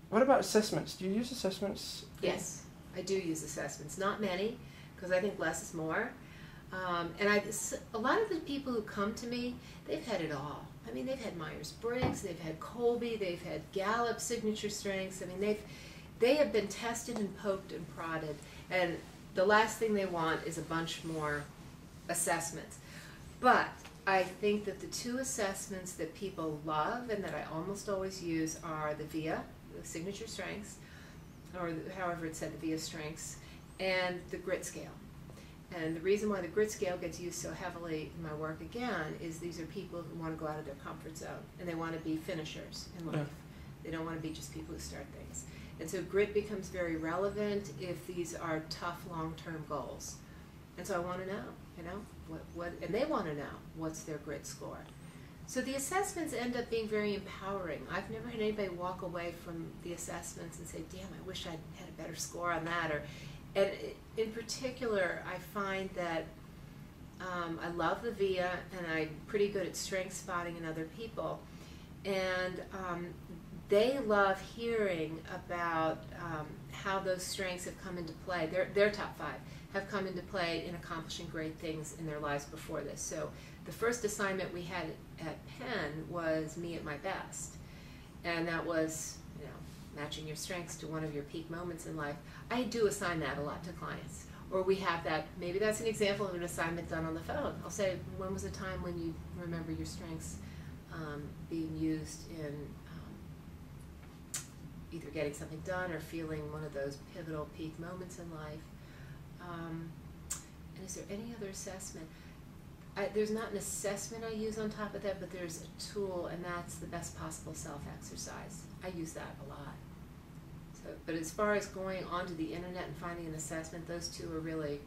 What about assessments? Do you use assessments? Yes, I do use assessments. Not many, because I think less is more. A lot of the people who come to me, they've had it all. I mean, they've had Myers-Briggs, they've had Colby, they've had Gallup signature strengths. I mean, they have been tested and poked and prodded, and the last thing they want is a bunch more assessments. But I think that the two assessments that people love and that I almost always use are the VIA, the signature strengths, or however it's said, the VIA strengths, and the grit scale. And the reason why the grit scale gets used so heavily in my work again is these are people who want to go out of their comfort zone and they want to be finishers in life. Yeah. They don't want to be just people who start things. And so grit becomes very relevant if these are tough long-term goals. And so I want to know, and they want to know what's their grit score. So the assessments end up being very empowering. I've never had anybody walk away from the assessments and say, damn, I wish I'd had a better score on that. And in particular, I find that I love the VIA, and I'm pretty good at strength spotting in other people. And they love hearing about how those strengths have come into play. Their top 5 have come into play in accomplishing great things in their lives before this. So the first assignment we had at Penn was Me at My Best. And that was, matching your strengths to one of your peak moments in life. I do assign that a lot to clients. Or we have that, maybe that's an example of an assignment done on the phone. I'll say, when was a time when you remember your strengths being used in either getting something done or feeling one of those pivotal peak moments in life? And is there any other assessment? There's not an assessment I use on top of that, but there's a tool, and that's the best possible self-exercise. I use that a lot. So, but as far as going onto the internet and finding an assessment, those two are really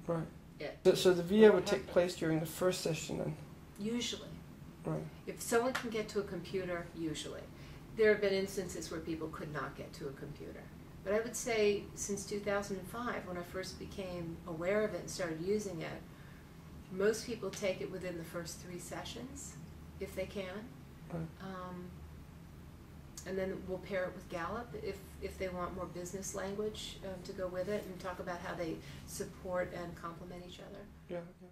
right. it. So the VIA would take place during the first session then? Usually. Right. If someone can get to a computer, usually. There have been instances where people could not get to a computer. But I would say since 2005, when I first became aware of it and started using it, most people take it within the first 3 sessions, if they can. Right. And then we'll pair it with Gallup if they want more business language to go with it, and talk about how they support and complement each other. Yeah. Yeah.